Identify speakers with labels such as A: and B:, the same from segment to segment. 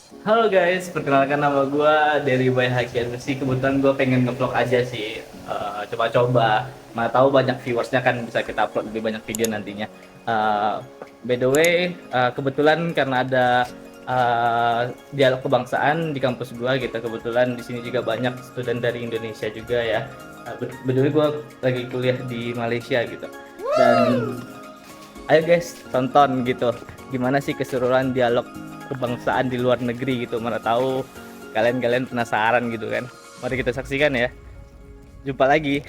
A: Halo guys, perkenalkan nama gue dari Bay Haki Energy. Kebetulan gue pengen ngevlog aja sih, coba-coba. Mana tahu banyak viewersnya kan bisa kita upload lebih banyak video nantinya. Eh, by the way, kebetulan karena ada dialog kebangsaan di kampus gue gitu. Kebetulan di sini juga banyak student dari Indonesia juga ya. By the way, gue lagi kuliah di Malaysia gitu. Dan ayo guys, tonton gitu. Gimana sih keseruan dialog kebangsaan di luar negeri gitu, mana tahu kalian penasaran gitu kan. Mari kita saksikan ya. Jumpa lagi.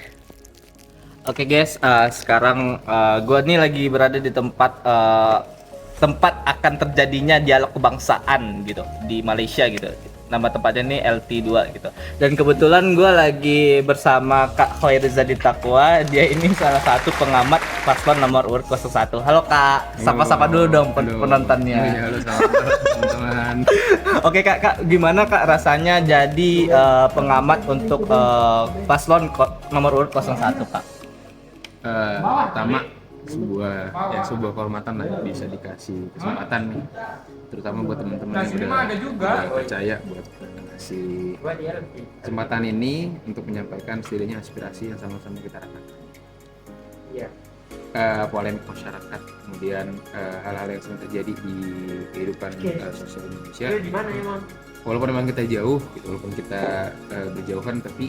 A: Oke guys, sekarang gua nih lagi berada di tempat akan terjadinya dialog kebangsaan gitu di Malaysia gitu. Nama tempatnya nih LT2 gitu. Dan kebetulan gue lagi bersama Kak Khairizadi Taqwa. Dia ini salah satu pengamat paslon nomor urut 01. Halo Kak, sapa-sapa dulu dong penontonnya.
B: Iya, halo teman-teman.
A: Oke Kak, gimana Kak rasanya jadi pengamat untuk paslon nomor urut 01 Kak?
B: Pertama sebuah kehormatan lah bisa dikasih kesempatan nih, terutama buat teman-teman yang udah percaya buat ngasih kesempatan ini untuk menyampaikan setidaknya aspirasi yang sama-sama kita rasakan. Polemik masyarakat, kemudian hal-hal yang sedang terjadi di kehidupan sosial Indonesia. Walaupun memang kita jauh, gitu, walaupun kita berjauhan, tapi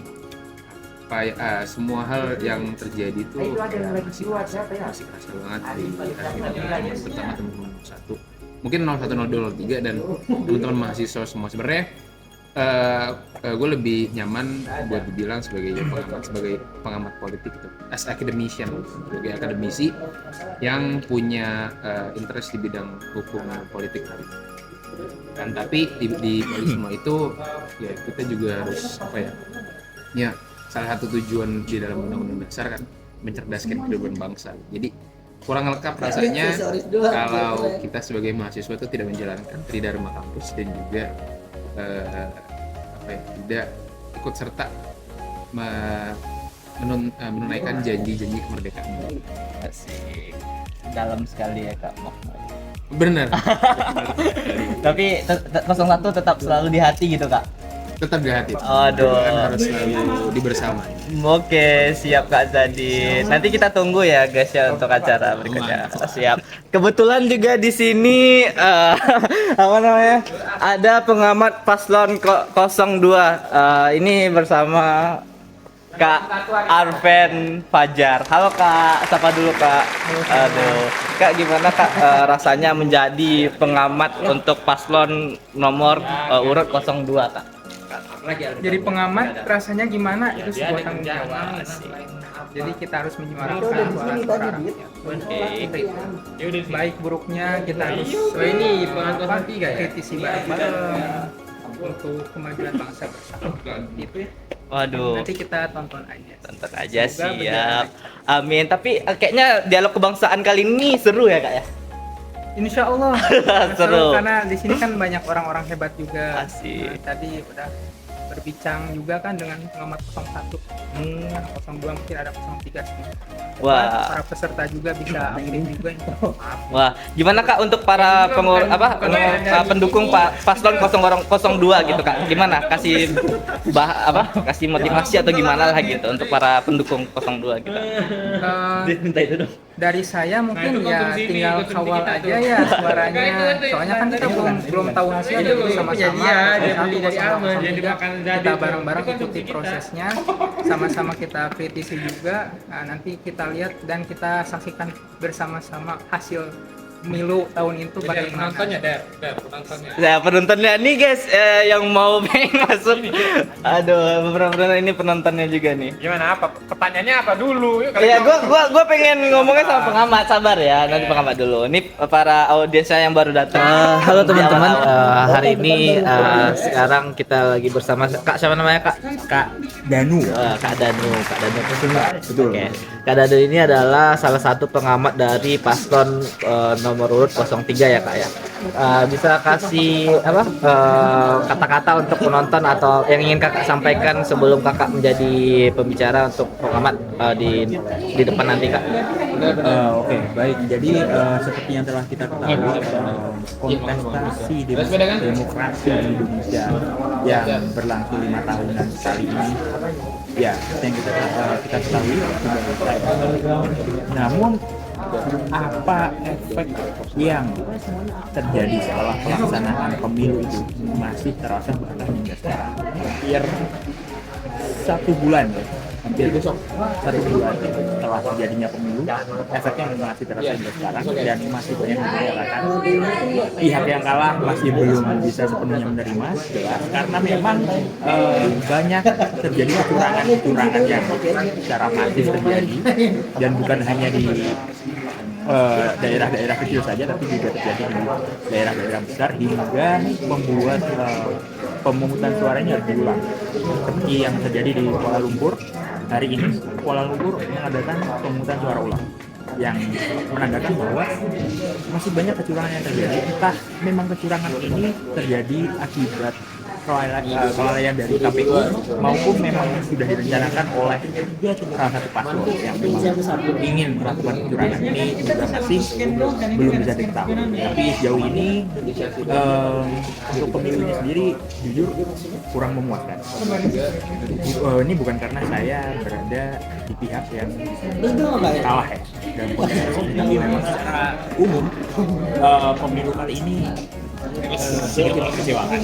B: semua hal yang terjadi itu masih kerasa banget di hati, terutama teman-teman 01. Mungkin 01, 02, 03 dan teman-teman mahasiswa semua. Sebenarnya gue lebih nyaman buat dibilang sebagai pengamat politik itu, as academician, sebagai akademisi yang punya interest di bidang hukum politik. Dan tapi di balik semua itu ya kita juga harus salah satu tujuan di dalam undang-undang dasar kan mencerdaskan kehidupan bangsa. Jadi kurang lengkap rasanya kalau kita sebagai mahasiswa itu tidak menjalankan tridharma kampus dan juga tidak ikut serta menunaikan janji-janji kemerdekaan.
A: Asik. Dalam sekali ya Kak.
B: Benar.
A: Tapi 01 tetap selalu di hati gitu Kak.
B: Tetap di hati.
A: Aduh.
B: Kan harus selalu dibersamai.
A: Oke, siap Kak Zadi. Nanti kita tunggu ya guys ya untuk acara berikutnya. Siap. Kebetulan juga di sini apa namanya? Ada pengamat paslon 02. Ini bersama Kak Arven Fajar. Halo Kak, sapa dulu Kak. Aduh, Kak gimana Kak rasanya menjadi pengamat untuk paslon nomor urut 02 Kak?
C: Jadi pengamat rasanya gimana itu sebuah tanggung jawab. Jadi kita harus menyuarakan suara rakyat. Baik buruknya kita harus kritisi bareng-bareng untuk kemajuan bangsa bersama. Gitu ya.
A: Waduh.
C: Nanti kita tonton aja.
A: Tonton aja, siap. Amin. Tapi kayaknya dialog kebangsaan kali ini seru ya Kak ya?
C: Insya Allah
A: Seru.
C: karena di sini kan banyak orang-orang hebat juga.
A: Asik.
C: Tadi udah berbincang juga kan dengan pengamat 01. Karena 02 mungkin ada 03 sini.
A: Wah.
C: Para peserta juga bisa aktif juga.
A: Wah, gimana Kak untuk para pendukung paslon 02 gitu Kak? Gimana? Kasih kasih motivasi atau gimana lah gitu untuk para pendukung 02 gitu. Minta itu dong.
C: Dari saya mungkin ya tinggal kawal aja ya suaranya. Soalnya kan kita belum tahu hasilnya, jadi sama-sama kita bareng-bareng ikuti prosesnya, sama-sama kita kritisi juga. Nah, nanti kita lihat dan kita saksikan bersama-sama hasil Milu tahun itu bagaimana.
A: Ya penontonnya nih guys, yang mau pengen masuk. Aduh, beberapa ini penontonnya juga nih.
D: Gimana, apa pertanyaannya apa dulu? Yuk,
A: Ya, gua pengen ngomongnya sama pengamat, sabar ya. Nanti pengamat dulu. Ini para audiensnya yang baru datang. Halo teman-teman, hari ini sekarang kita lagi bersama Kak, siapa namanya Kak? Kak Danu. Kak Danu Kusuma. Betul. Oke. Kak Danu ini adalah salah satu pengamat dari paslon nomor urut 03 ya Kak ya. Bisa kasih apa kata-kata untuk penonton atau yang ingin Kakak sampaikan sebelum Kakak menjadi pembicara untuk pengamat di depan nanti Kak.
E: Oke, baik. Jadi seperti yang telah kita ketahui, kontestasi demokrasi di Indonesia yang berlangsung 5 tahunan kali ini, ya seperti yang kita ketahui sudah selesai. Namun apa efek yang terjadi setelah pelaksanaan pemilu itu masih terasa bahkan hingga sekarang. Hampir 1 bulan ya. Hampir 1 bulan setelah terjadinya pemilu, efeknya masih terasa hingga sekarang dan masih banyak yang menyatakan pihak yang kalah masih belum bisa sepenuhnya menerima, jelas karena memang banyak terjadi kecurangan yang secara masif terjadi dan bukan hanya di daerah-daerah kecil saja, tapi juga terjadi di daerah-daerah besar hingga membuat pemungutan suaranya harus diulang. Seperti yang terjadi di Kuala Lumpur hari ini, Kuala Lumpur mengadakan pemungutan suara ulang yang menandakan bahwa masih banyak kecurangan yang terjadi. Entah memang kecurangan ini terjadi akibat kelalaian dari KPU maupun memang sudah direncanakan oleh salah satu paslon yang memang ingin melakukan kecurangan ini juga masih belum bisa diketahui. Tapi sejauh ini untuk pemilu ini sendiri jujur kurang memuaskan. Ini bukan karena saya berada di pihak yang kalah ya dalam kontestasi ini, tapi memang secara umum pemilu kali ini sedikit mengecewakan.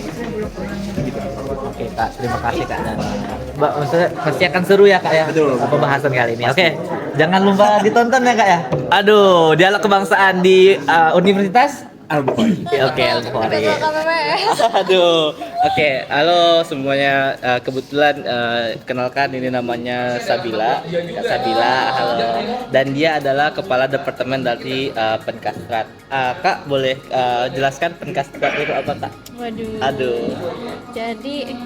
A: Oke Kak, terima kasih Kak dan Mbak, maksudnya pasti akan seru ya Kak ya.
E: Betul.
A: Pembahasan kali ini. Oke, jangan lupa ditonton ya Kak ya. Aduh, dialog kebangsaan di Universitas
E: Al-Bukhari.
A: Oke, Al-Bukhari. Aduh. Oke, halo semuanya. Kebetulan kenalkan ini namanya Sabila. Kak Sabila, halo. Dan dia adalah kepala departemen dari Penkastrat. Kak, boleh jelaskan Penkastrat itu apa, Kak?
F: Waduh.
A: Aduh.
F: Jadi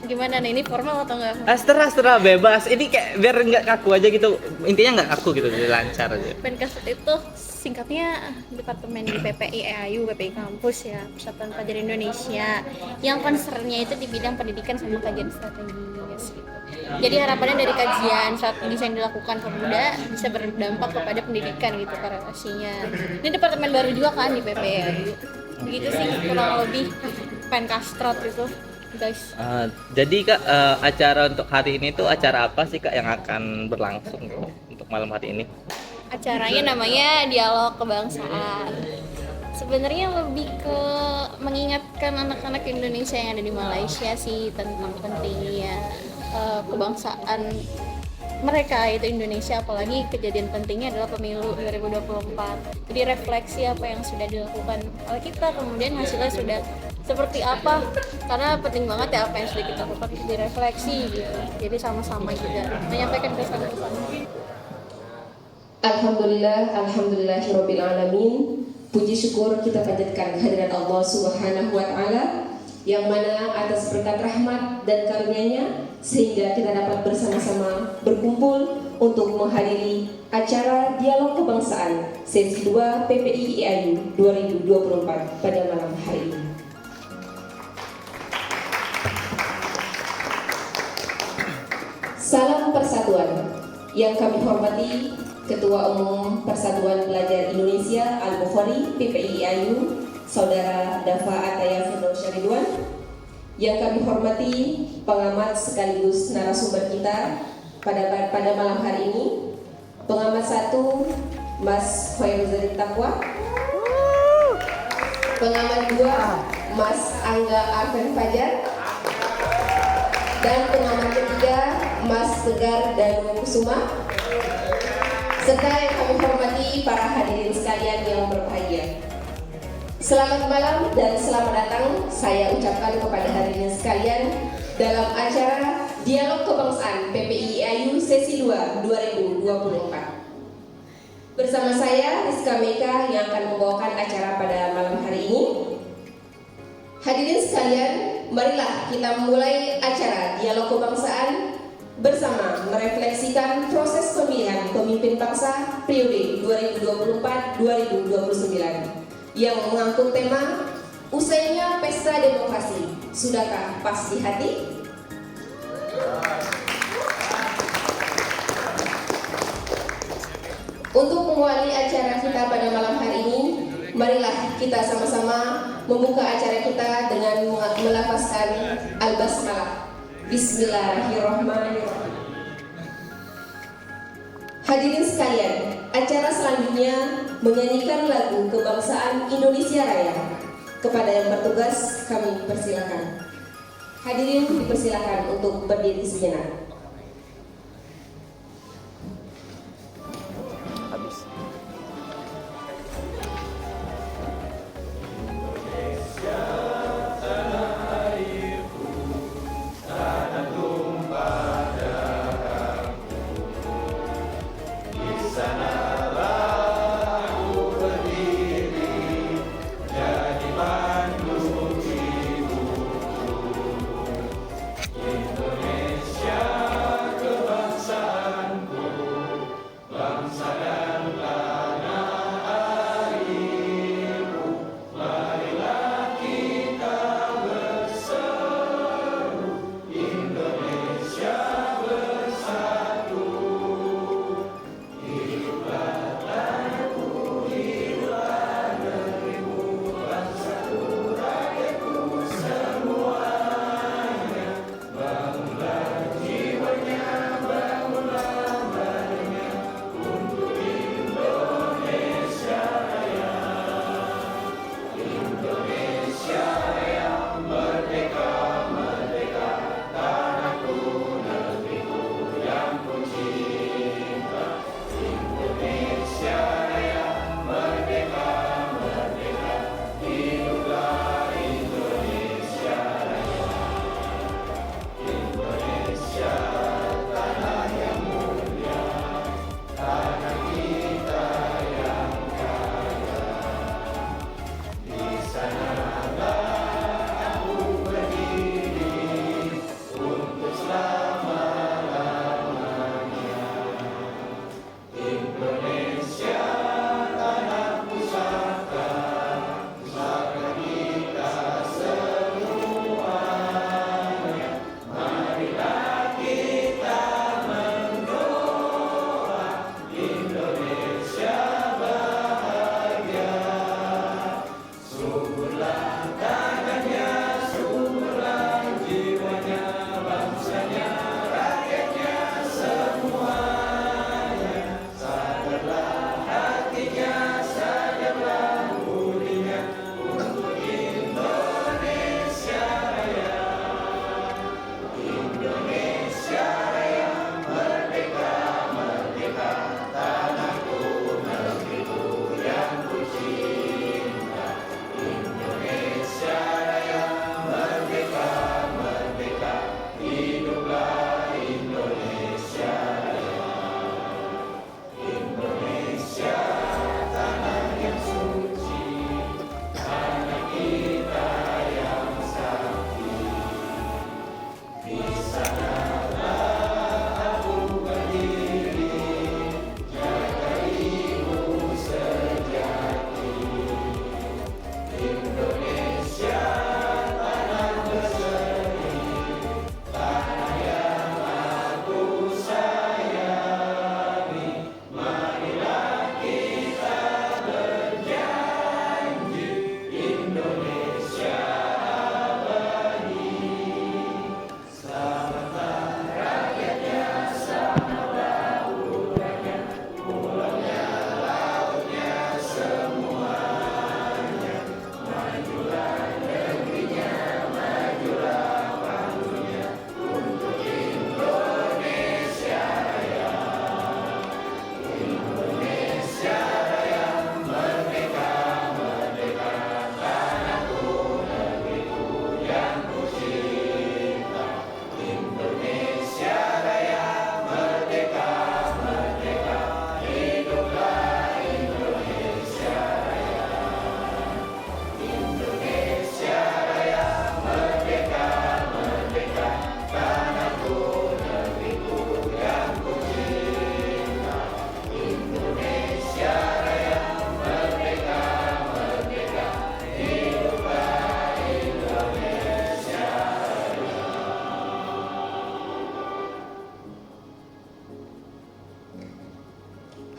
F: gimana nih, ini formal atau enggak?
A: Setelah bebas. Ini kayak biar nggak kaku aja gitu. Intinya nggak kaku gitu, jadi lancar aja.
F: Penkastrat itu singkatnya Departemen di PPI EAU, PPI Kampus ya, Persatuan Pelajar Indonesia, yang concernnya itu di bidang pendidikan sama kajian strategis gitu. Jadi harapannya dari kajian strategis yang dilakukan pemuda bisa berdampak kepada pendidikan gitu korelasinya. Ini departemen baru juga kan di PPI EAU. Begitu sih kurang lebih Penkastrat itu, guys.
A: Jadi Kak, acara untuk hari ini tuh acara apa sih Kak yang akan berlangsung gitu, untuk malam hari ini?
F: Acaranya namanya Dialog Kebangsaan. Sebenarnya lebih ke mengingatkan anak-anak Indonesia yang ada di Malaysia sih tentang pentingnya kebangsaan mereka, yaitu Indonesia, apalagi kejadian pentingnya adalah pemilu 2024. Jadi refleksi apa yang sudah dilakukan oleh kita, kemudian hasilnya sudah seperti apa, karena penting banget ya apa yang sudah kita lakukan direfleksi gitu. Jadi sama-sama juga menyampaikan kesan-kesan.
G: Alhamdulillahirabbil alamin. Puji syukur kita panjatkan kehadirat Allah Subhanahu wa taala yang mana atas berkat rahmat dan karunia-Nya sehingga kita dapat bersama-sama berkumpul untuk menghadiri acara Dialog Kebangsaan sesi 2 PPI EAU 2024 pada malam hari ini. Salam persatuan yang kami hormati Ketua Umum Persatuan Pelajar Indonesia Al-Bukhari PPI EAU, Saudara Dafa Ataya Firdausya Ridwan. Yang kami hormati pengamat sekaligus narasumber kita pada malam hari ini, pengamat 1 Mas Khairuzadin Taqwa, pengamat 2 Mas Angga Arfen Fajar, dan pengamat ketiga Mas Tegar Danu Kusuma, serta yang kami hormati para hadirin sekalian yang berbahagia. Selamat malam dan selamat datang saya ucapkan kepada hadirin sekalian dalam acara Dialog Kebangsaan PPI EAU sesi 2 2024. Bersama saya Rizka Meka yang akan membawakan acara pada malam hari ini. Hadirin sekalian, marilah kita memulai acara Dialog Kebangsaan bersama merefleksikan proses pemilihan pemimpin bangsa periode 2024-2029 yang mengangkut tema usainya pesta demokrasi, sudahkah pas di hati? Untuk mengawali acara kita pada malam hari ini, marilah kita sama-sama membuka acara kita dengan melafazkan Al-Basmalah. Bismillahirrahmanirrahim. Hadirin sekalian, acara selanjutnya menyanyikan lagu kebangsaan Indonesia Raya. Kepada yang bertugas kami persilakan. Hadirin dipersilakan untuk berdiri sejenak.
H: Indonesia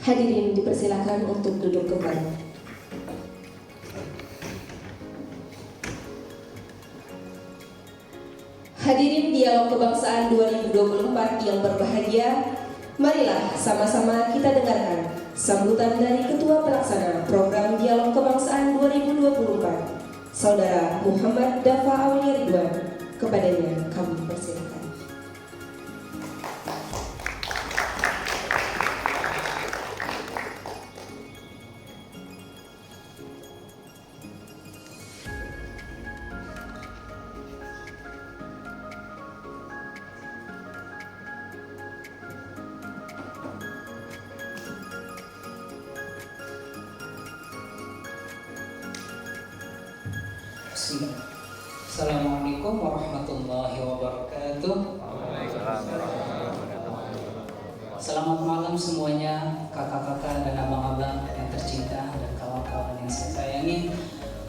G: Hadirin dipersilakan untuk duduk kembali. Hadirin Dialog Kebangsaan 2024 yang berbahagia, marilah sama-sama kita dengarkan sambutan dari Ketua Pelaksana Program Dialog Kebangsaan 2024, Saudara Muhammad Dafa Aulia Ridwan. Kepadanya kami persilakan.
H: Assalamualaikum warahmatullahi wabarakatuh. Selamat malam semuanya, kakak-kakak dan abang-abang yang tercinta dan kawan-kawan yang saya sayangi.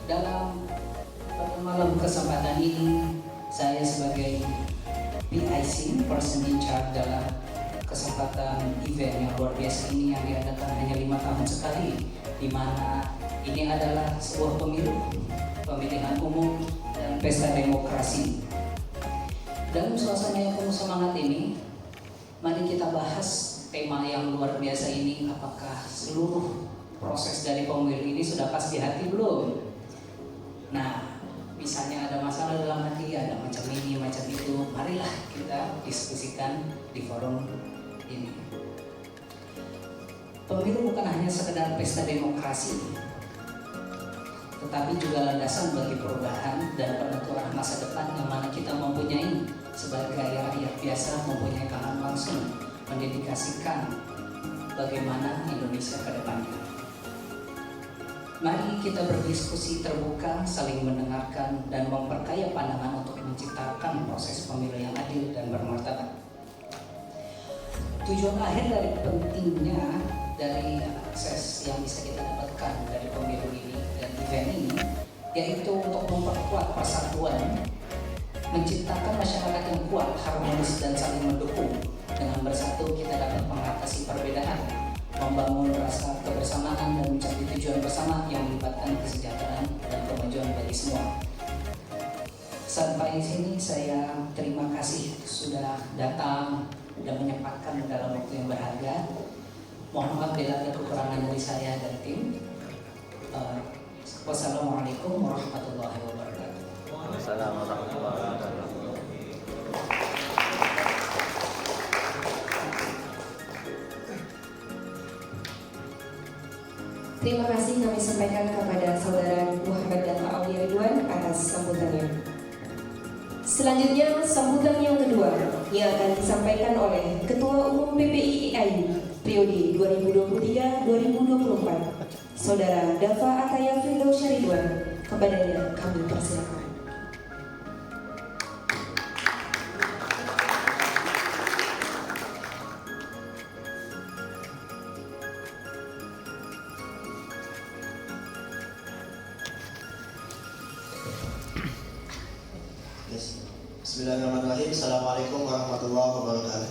H: Pada malam kesempatan ini, saya sebagai PIC, Person in Charge dalam kesempatan event yang luar biasa ini yang diadakan hanya 5 tahun sekali, di mana ini adalah sebuah pemilihan umum dan pesta demokrasi. Dalam suasana yang penuh semangat ini, mari kita bahas tema yang luar biasa ini. Apakah seluruh proses dari pemilu ini sudah pas di hati belum? Nah, misalnya ada masalah dalam hati, ada macam ini, macam itu, marilah kita diskusikan di forum ini. Pemilu bukan hanya sekedar pesta demokrasi, tetapi juga landasan bagi perubahan dan penentuan masa depan yang mana kita mempunyai sebagai rakyat biasa mempunyai tangan langsung mendedikasikan bagaimana Indonesia ke depannya. Mari kita berdiskusi terbuka, saling mendengarkan dan memperkaya pandangan untuk menciptakan proses pemilu yang adil dan bermartabat. Tujuan akhir dari pentingnya dari akses yang bisa kita dapatkan dari pemilu ini dan event ini, yaitu untuk memperkuat persatuan, menciptakan masyarakat yang kuat, harmonis dan saling mendukung. Dengan bersatu kita dapat mengatasi perbedaan, membangun rasa kebersamaan dan mencapai tujuan bersama yang melibatkan kesejahteraan dan kemajuan bagi semua. Sampai sini saya terima kasih sudah datang dan menyempatkan dalam waktu yang berharga. Mohon maaf bila ada kekurangan dari saya dan tim. Wassalamualaikum warahmatullahi wabarakatuh.
A: Wassalamualaikum warahmatullahi wabarakatuh.
G: Terima kasih kami sampaikan kepada Saudara Muhammad Dafa Aulia Ridwan atas sambutannya. Selanjutnya sambutan yang kedua yang akan disampaikan oleh Ketua Umum PPII periode 2023-2024, Saudara Dafa Ataya Firdausya Ridwan. Kepadanya kami persilakan.
I: Bismillahirrahmanirrahim. Assalamualaikum warahmatullahi wabarakatuh.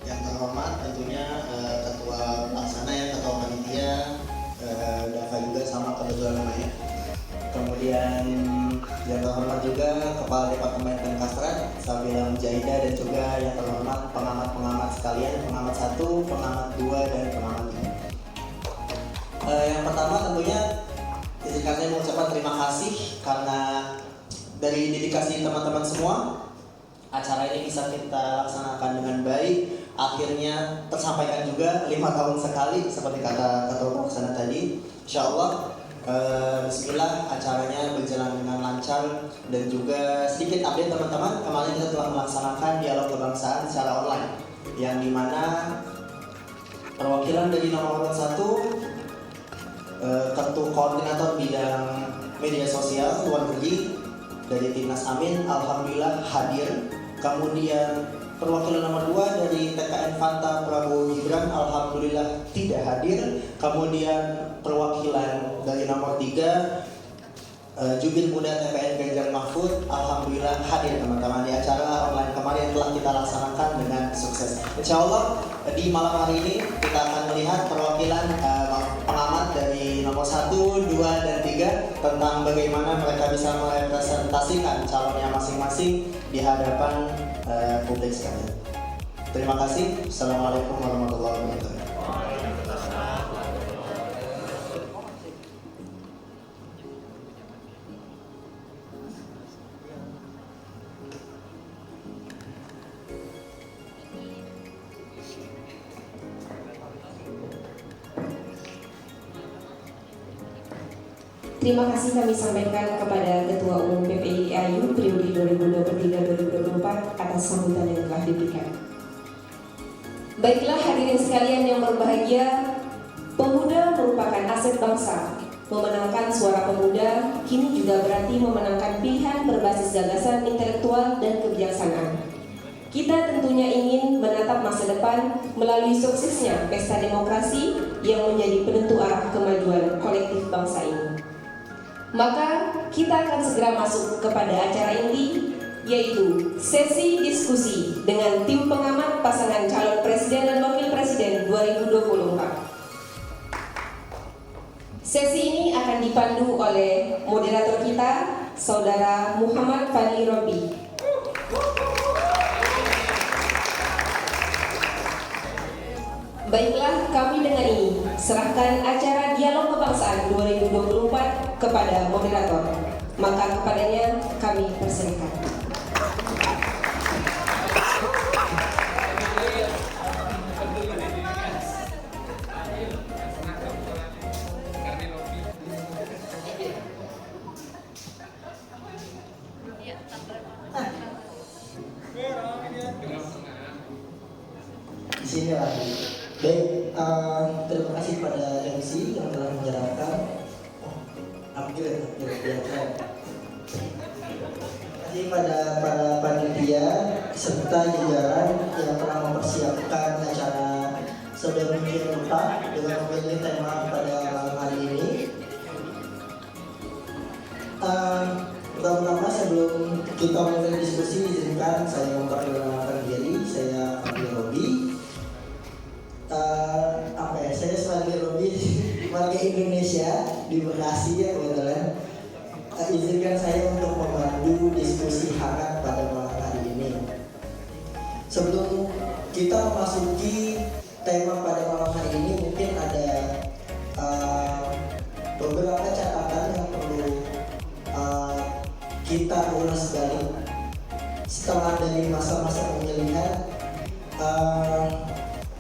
I: Yang terhormat tentunya Ketua Pelaksana ya, Ketua Panitia, Dafa juga sama kebetulan namanya. Kemudian yang terhormat juga Kepala Departemen Pemkastrat, Sabila Mujahidah, dan juga yang terhormat pengamat-pengamat sekalian, pengamat 1, pengamat 2, dan pengamat 3. Yang pertama tentunya izinkan saya mengucapkan terima kasih karena dari dedikasi teman-teman semua, acara ini bisa kita laksanakan dengan baik. Akhirnya tersampaikan juga 5 tahun sekali seperti kata Ketua Pelaksana tadi. Insya Allah, bismillah, acaranya berjalan dengan lancar. Dan juga sedikit update teman-teman, kemarin kita telah melaksanakan dialog kebangsaan secara online, yang dimana perwakilan dari nomor 1 Ketua Koordinator Bidang Media Sosial Luar Negeri dari Timnas Amin, alhamdulillah hadir. Kemudian perwakilan nomor 2 dari TKN Fanta Prabowo Gibran, alhamdulillah tidak hadir. Kemudian perwakilan dari nomor 3 Jubir Muda TPN Ganjar Mahfud alhamdulillah hadir teman-teman di acara online kemarin telah kita laksanakan dengan sukses. Insya Allah di malam hari ini kita akan melihat perwakilan pengamat dari nomor 1, 2, dan 3 tentang bagaimana mereka bisa merepresentasikan calonnya masing-masing di hadapan publik sekalian. Terima kasih. Assalamualaikum warahmatullahi wabarakatuh.
G: Terima kasih kami sampaikan kepada Ketua Umum PPIAYU periode 2023-2024 atas sambutan yang telah diberikan. Baiklah hadirin sekalian yang berbahagia, pemuda merupakan aset bangsa. Memenangkan suara pemuda kini juga berarti memenangkan pilihan berbasis gagasan intelektual dan kebijaksanaan. Kita tentunya ingin menatap masa depan melalui suksesnya pesta demokrasi yang menjadi penentu arah kemajuan kolektif bangsa ini. Maka kita akan segera masuk kepada acara inti, yaitu sesi diskusi dengan tim pengamat pasangan calon presiden dan wakil presiden 2024. Sesi ini akan dipandu oleh moderator kita, Saudara Muhammad Fadli Robi. Baiklah, kami dengan ini serahkan acara Dialog Kebangsaan 2024 kepada moderator. Maka kepadanya kami persilakan.
I: Di sini lagi. Baik, terima kasih pada MC yang telah menjelaskan. Terima kasih pada panitia serta jajaran yang telah mempersiapkan acara sedemikian rupa dengan memilih tema pada malam hari ini. Pertama-tama sebelum kita mulai diskusi, izinkan saya memperkenalkan diri. Saya Fadli Robi. Saya sebagai Robi warga Indonesia di Bekasi ya kebetulan. Izinkan saya untuk memandu diskusi hangat pada malam hari ini. Sebelum kita memasuki tema pada malam hari ini, mungkin ada beberapa catatan yang perlu kita ulas balik setelah dari masa-masa pemilihan.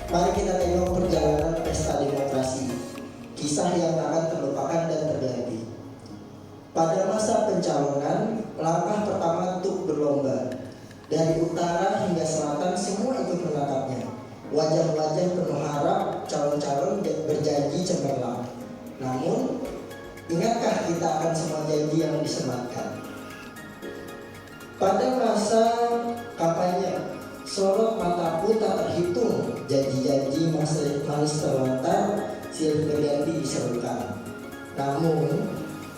I: Mari kita tengok perjalanan pesta demokrasi, kisah yang akan terlupakan dan terganti. Pada masa pencalonan, langkah pertama untuk berlomba. Dari utara hingga selatan semua ikut menatapnya. Wajah-wajah penuh harap, calon-calon berjanji cemerlang. Namun, ingatkah kita akan semua janji yang disematkan? Pada masa kampanye, sorot mataku tak terhitung, janji-janji manis terlontar, silih berganti diserukan. Namun,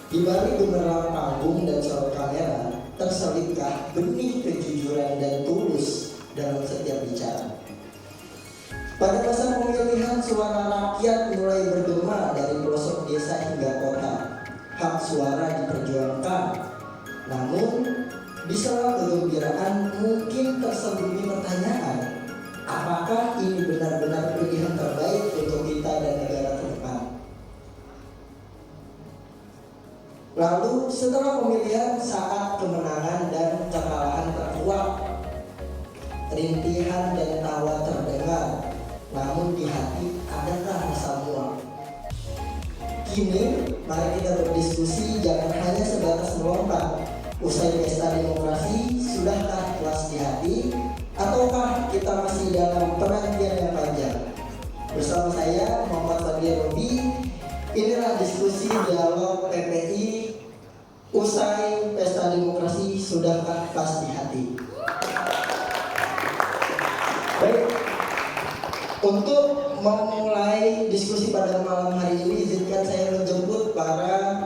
I: di balik gemerlap panggung dan sorot kamera, terselitkah benih kejujuran dan tulus dalam setiap bicara. Pada masa pemilihan, suara rakyat mulai bergema dari pelosok desa hingga kota. Hak suara diperjuangkan. Namun, di sela kegembiraan mungkin tersembunyi pertanyaan, apakah ini benar-benar pilihan terbaik untuk kita dan negara ke depan? Lalu setelah pemilihan, saat kemenangan dan kekalahan terkuak, rintihan dan tawa terdengar, namun di hati adakah rasa muak? Kini, mari kita berdiskusi jangan hanya sebatas melompat. Usai pesta demokrasi, sudahkah puas di hati? Ataukah kita masih dalam penantian yang panjang? Bersama saya, Muhammad Fadli Robi, inilah diskusi dialog PPI. Usai pesta demokrasi, sudahkah pas di hati? Baik, untuk memulai diskusi pada malam hari ini, izinkan saya menjemput para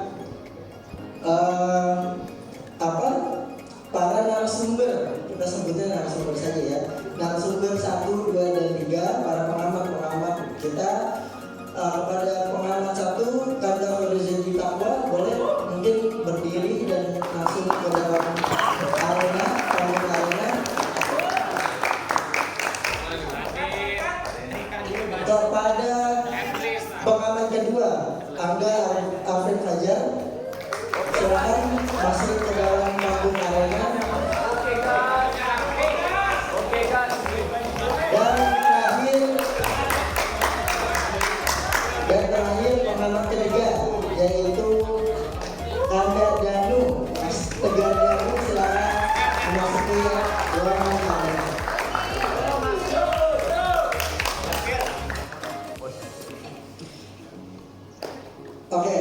I: Alfred Fajar. Silakan masuk ke dalam panggung arena. Dan terakhir pengamat ketiga yaitu Anda Danu, Mas Tegar Danu, silakan memasuki ruangan arena. Oke,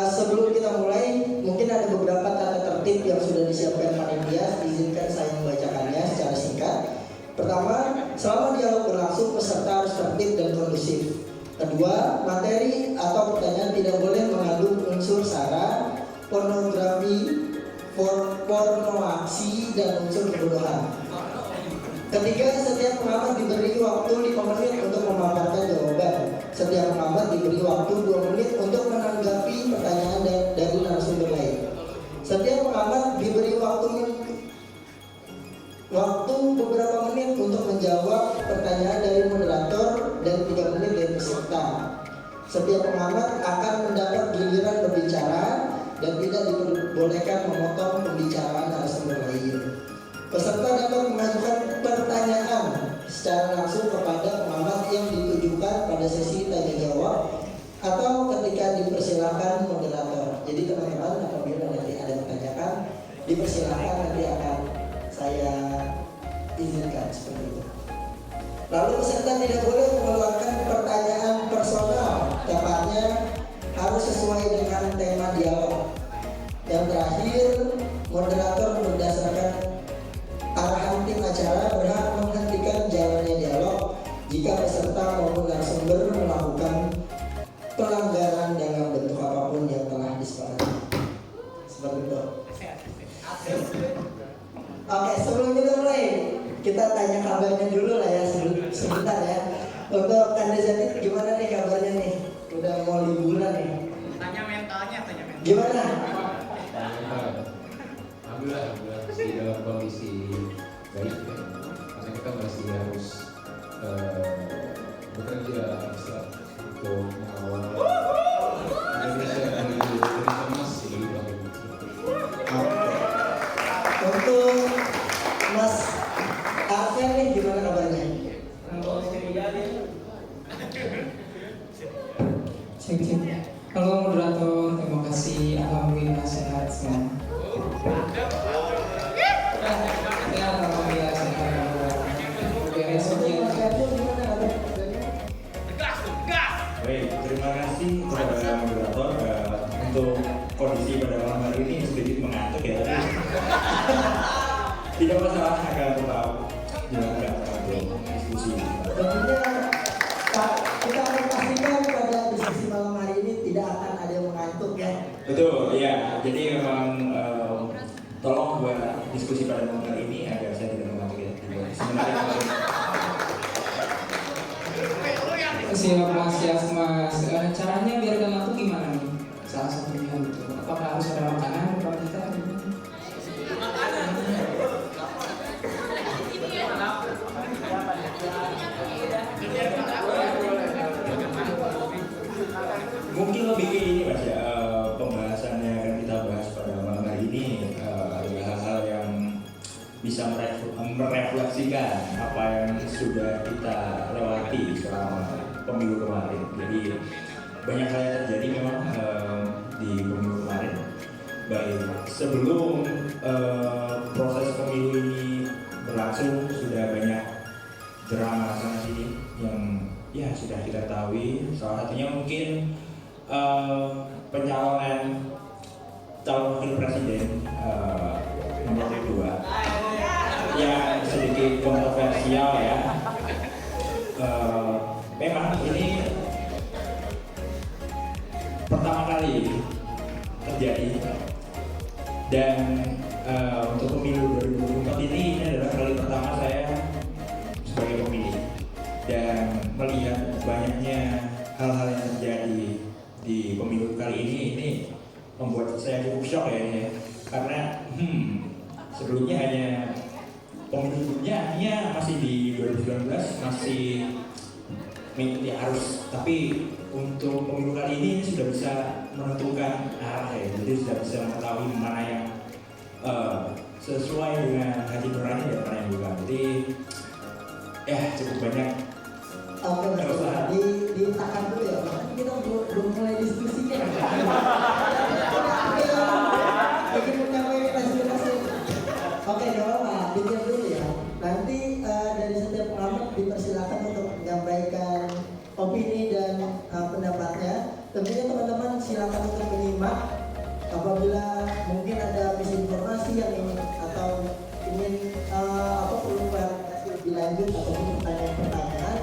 I: sebelum kita mulai, mungkin ada beberapa tata tertib yang sudah disiapkan panitia. Izinkan saya membacakannya secara singkat. Pertama, selama dialog berlangsung, peserta harus tertib dan kondusif. Kedua, materi atau pertanyaan tidak boleh mengandung unsur sara, pornografi, pornoaksi, dan unsur kebodohan. Ketiga, setiap pengamat diberi waktu 5 menit untuk memaparkan jawaban. Setiap pengamat diberi waktu 2 menit untuk menanggapi pertanyaan dari narasumber lain. Setiap pengamat diberi waktu beberapa menit untuk menjawab pertanyaan dari moderator dan 3 menit dari peserta. Setiap pengamat akan mendapat giliran berbicara dan tidak diperbolehkan memotong pembicaraan narasumber lain. Peserta dapat mengajukan pertanyaan secara langsung kepada pengamat yang ditujukan pada sesi tanya jawab atau ketika dipersilakan moderator. Jadi teman-teman, apabila nanti ada pertanyaan, dipersilakan, nanti akan saya izinkan seperti itu. Lalu peserta tidak boleh mengeluarkan pertanyaan personal, tepatnya harus sesuai dengan tema dialog. Yang terakhir, moderator berdasarkan arahan tim acara berhak menghentikan jalannya dialog jika peserta maupun narasumber melakukan pelanggaran dalam bentuk apapun yang telah disepakati. Seperti itu. Oke, sebelum kita mulai, kita tanya kabarnya dulu lah ya, sebentar ya. Untuk Kanda Zanit, gimana nih kabarnya nih? Udah mau liburan nih.
C: Tanya mentalnya.
I: Gimana?
B: Alhamdulillah masih dalam kondisi baik ya. Karena kita masih harus bekerja ekstra untuk mengawal Indonesia menuju emas lebih baik.
I: Untuk Mas Arven nih gimana kabarnya?
C: Halo moderator, terima kasih. Alhamdulillah sehat semua. Ya, alhamdulillah sehat. Beres ujian.
E: Baik, terima kasih kepada moderator untuk kondisi pada malam hari ini sedikit mengantuk ya. Tidak masalah, akan tetap jalankan diskusi.
I: Tentunya kita akan pastikan pada diskusi malam hari ini tidak akan ada yang mengantuk ya.
E: Betul, ya. Jadi memang tolong buat diskusi pada malam hari ini agar saya tidak mengantuk ya. Sebenarnya
C: Siap mas, caranya biar gak ngantuk gimana nih? Salah satunya gitu. Apakah harus ada makanan atau kita?
E: mungkin lebih ke ini mas ya, pembahasannya akan kita bahas pada malam hari ini adalah hal-hal yang bisa merefleksikan apa yang sudah kita lewati selama pemilu kemarin. Jadi banyak hal yang terjadi memang di pemilu kemarin. Baik sebelum proses pemilu ini berlangsung sudah banyak drama sana sini yang ya sudah kita ketahui. Salah satunya mungkin pencalonan calon wakil presiden nomor 2 yang sedikit kontroversial ya. Memang ini pertama kali terjadi dan untuk pemilu 2024 ini adalah kali pertama saya sebagai pemilih dan melihat banyaknya hal-hal yang terjadi di pemilu kali ini membuat saya cukup shock ya ini ya. Karena sebelumnya hanya pemilu sebelumnya masih di 2019 masih mengikuti arus, tapi untuk pemilu kali ini sudah bisa
J: menentukan arah ya, jadi sudah bisa mengetahui mana yang sesuai dengan hati nurani dan mana yang bukan. Jadi ya cukup banyak.
I: Oke Mas Dodi, ditahan dulu ya, makanya kita belum mulai diskusinya. Ingin menyampaikan aspirasi. Oke, doang Pak, dijawab dulu ya. Nanti dari setiap pengamat dipersilakan untuk menyampaikan opini dan pendapatnya. Tentunya teman-teman silakan untuk menyimak. Apabila mungkin ada misinformasi yang ingin atau ingin perlu klarifikasi lebih lanjut ataupun pertanyaan-pertanyaan,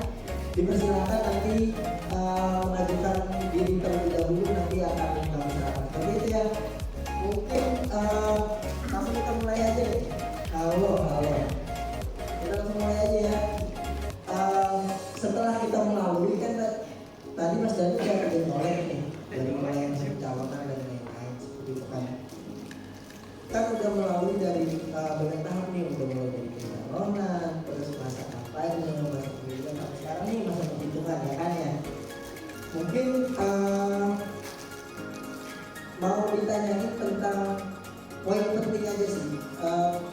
I: dipersilakan nanti mengajukan diri terlebih dahulu, nanti akan kami serahkan. Seperti itu ya. Mungkin langsung kita mulai aja deh. Halo. Kita langsung mulai aja ya. Setelah kita melalui kan tadi Mas Dani udah ngoleh nih dari mulai yang pencalonan dan lain-lain seperti itu kan. Kan udah melalui dari banyak tahap nih, udah mulai dari pencalonan, terus masa kampanye, masa pemilihan, sampai sekarang nih masa penghitungan ya kan ya. Mungkin mau ditanyain tentang poin penting aja sih.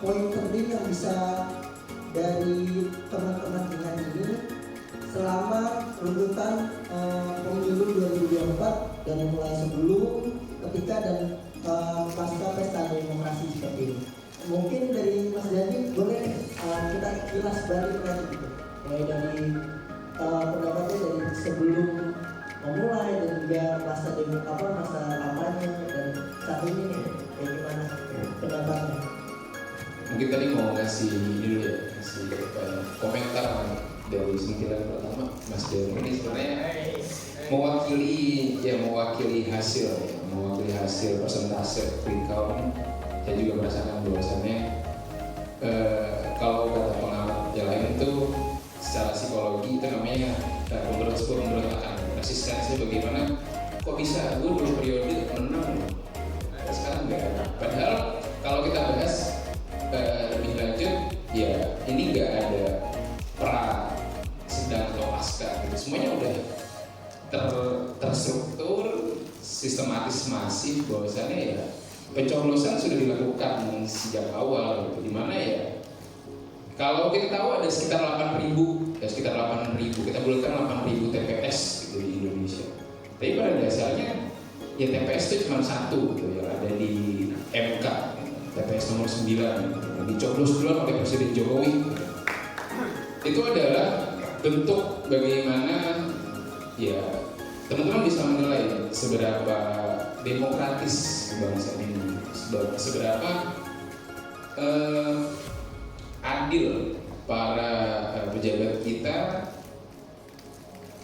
I: Poin penting yang bisa dari teman-teman dengan ini selama runtutan pemilu 2024 dan mulai sebelum, ketika dan pasca pesta demokrasi seperti ini. Mungkin dari Mas Dani boleh kita kilas balik lagi gitu. Mulai dari pendapatnya dari sebelum memulai dan juga masa kampanye dan saat ini nih, kayak gimana pendapatnya?
B: Mungkin tadi mau kasih dulu ya, kasih komentar dari sentilan pertama Mas Dewa ini sebenarnya mewakili hasil persentase quick count. Saya juga merasakan bahwasannya kalau kata pengamat yang lain itu secara psikologi itu namanya pemberontakan resistensi, bagaimana kok bisa gue 2 periode menang loh, sekarang enggak ada. Padahal kalau kita bahas lebih lanjut ya ini enggak ada pra, sedang atau pasca gitu, semuanya udah terstruktur, sistematis, masif, bahwasannya ya pencoblosan sudah dilakukan sejak awal gitu. Dimana ya kalau kita tahu ada sekitar 8.000, kita bulatkan 8.000 TPS gitu di Indonesia. Tapi pada dasarnya ya TPS itu cuma satu gitu yang ada di MK, TPS nomor 9 yang dicoblos duluan oleh Presiden Jokowi. Itu adalah bentuk bagaimana ya teman-teman bisa menilai seberapa demokratis bangsa ini, seberapa adil para pejabat kita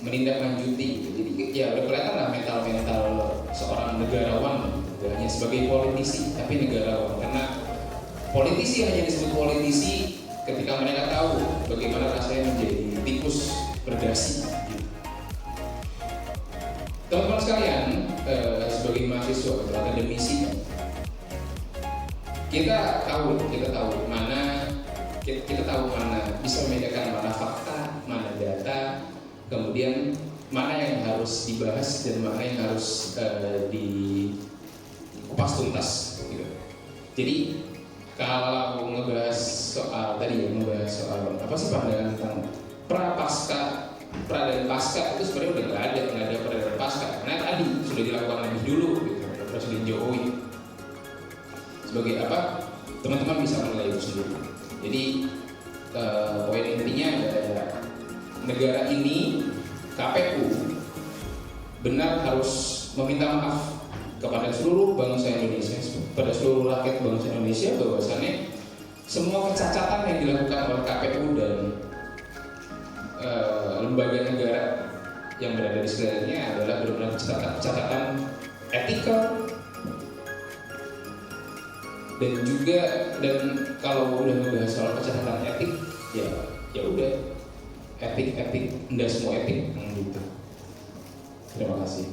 B: menindaklanjuti. Jadi ya udah kelihatan lah mental seorang negarawan, tidak hanya sebagai politisi tapi negarawan. Karena politisi hanya disebut politisi ketika mereka tahu bagaimana rasanya menjadi tikus berdasi. Teman-teman sekalian, sebagai mahasiswa atau akademisi, kita tahu mana bisa membedakan mana fakta, mana data, kemudian mana yang harus dibahas dan mana yang harus dikupas tuntas gitu. Jadi kalau ngebahas soal apa sih pandangan tentang pra dan pasca itu sebenarnya udah nggak ada pra dan pasca, karena tadi sudah dilakukan lebih dulu gitu oleh Presiden Jokowi. Sebagai apa, teman-teman bisa menilai itu sendiri. Jadi poin intinya adalah negara ini, KPU benar harus meminta maaf kepada seluruh bangsa Indonesia, pada seluruh rakyat bangsa Indonesia, bahwasannya semua kecacatan yang dilakukan oleh KPU dan lembaga negara yang berada di sekelilingnya adalah benar-benar catatan etika, dan kalau udah membahas soal kecacatan etik ya udah etik enggak semua etik gitu. Terima kasih.